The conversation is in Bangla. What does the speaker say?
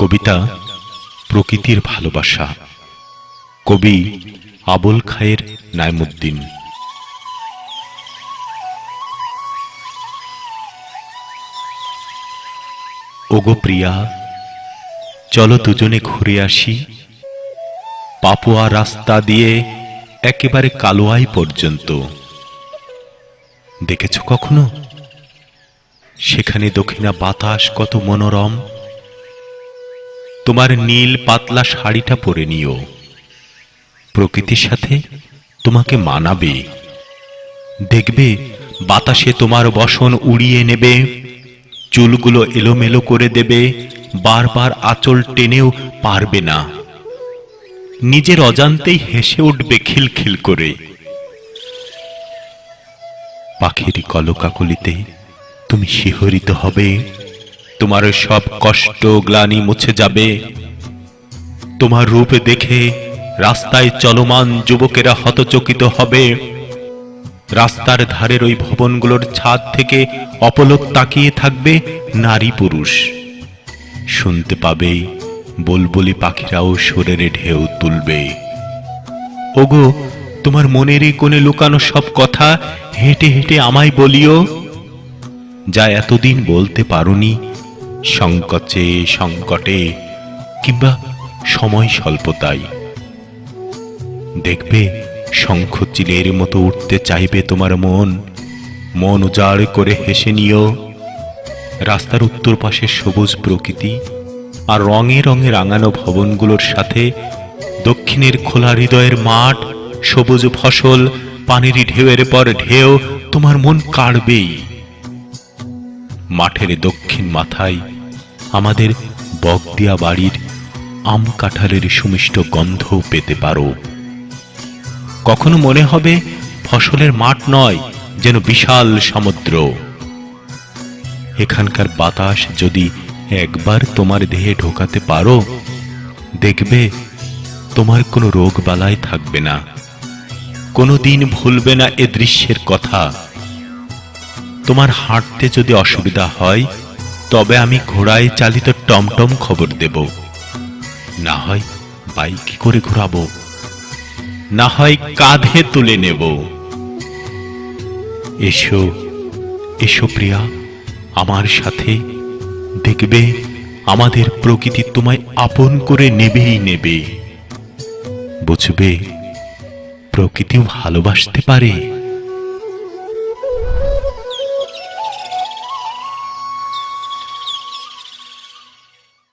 কবিতা প্রকৃতির ভালোবাসা। কবি আবুল খায়ের নাইমুদ্দিন। ওগো প্রিয়া, চলো দুজনে ঘুরে আসি পাপুয়া রাস্তা দিয়ে একেবারে কালোয়াই পর্যন্ত। দেখেছ কখনো সেখানে দক্ষিণা বাতাস কত মনোরম? তোমার নীল পাতলা শাড়িটা পরে নিও, প্রকৃতির সাথে তোমাকে মানাবে। দেখবে বাতাসে তোমার বসন উড়িয়ে নেবে, চুলগুলো এলোমেলো করে দেবে, বারবার আঁচল টেনেও পারবে না। নিজের অজান্তেই হেসে উঠবে খিলখিল করে। পাখির কলকাকলিতে তুমি শিহরিত হবে, তোমার সব কষ্ট গ্লানি মুছে যাবে। তোমার রূপ দেখে রাস্তায় চলমান যুবকেরা হতচকিত হবে। রাস্তার ধারের ওই ভবনগুলোর ছাদ থেকে অপলক তাকিয়ে থাকবে নারী পুরুষ। শুনতে পাবে বুলবুলি পাখিরাও সুরের ঢেউ তুলবে। ওগো, তোমার মনেরই কোণে লুকানো সব কথা হেঁটে হেঁটে আমায় বলিও, যা এতদিন বলতে পারোনি সংকোচে সংকটে কিংবা সময় স্বল্পতায়। দেখবে শঙ্খচিলের মতো উঠতে চাইবে তোমার মন, মন উজাড় করে হেসে নিও। রাস্তার উত্তর পাশে সবুজ প্রকৃতি আর রঙে রঙে রাঙানো ভবনগুলোর সাথে দক্ষিণের খোলা হৃদয়ের মাঠ, সবুজ ফসল, পানির ঢেউয়ের পর ঢেউ তোমার মন কাড়বেই। মাঠের দক্ষিণ মাথায় আমাদের বগদিয়া বাড়ির আম কাঁঠালের সুমিষ্ট গন্ধ পেতে পারো। কখনো মনে হবে ফসলের মাঠ নয়, যেন বিশাল সমুদ্র। এখানকার বাতাস যদি একবার তোমার দেহে ঢোকাতে পারো, দেখবে তোমার কোনো রোগ বালাই থাকবে না। কোনো দিন ভুলবে না এ দৃশ্যের কথা। তোমার হাঁটতে যদি অসুবিধা হয়, তবে আমি ঘোড়ায় চালিত টমটম খবর দেব, না হয় বাইকে করে ঘোরাবো, না হয় কাঁধে তুলে নেব। এসো এসো প্রিয়া আমার সাথে, দেখবে আমাদের প্রকৃতি তোমায় আপন করে নেবেই নেবে। বুঝবে প্রকৃতিও ভালোবাসতে পারে।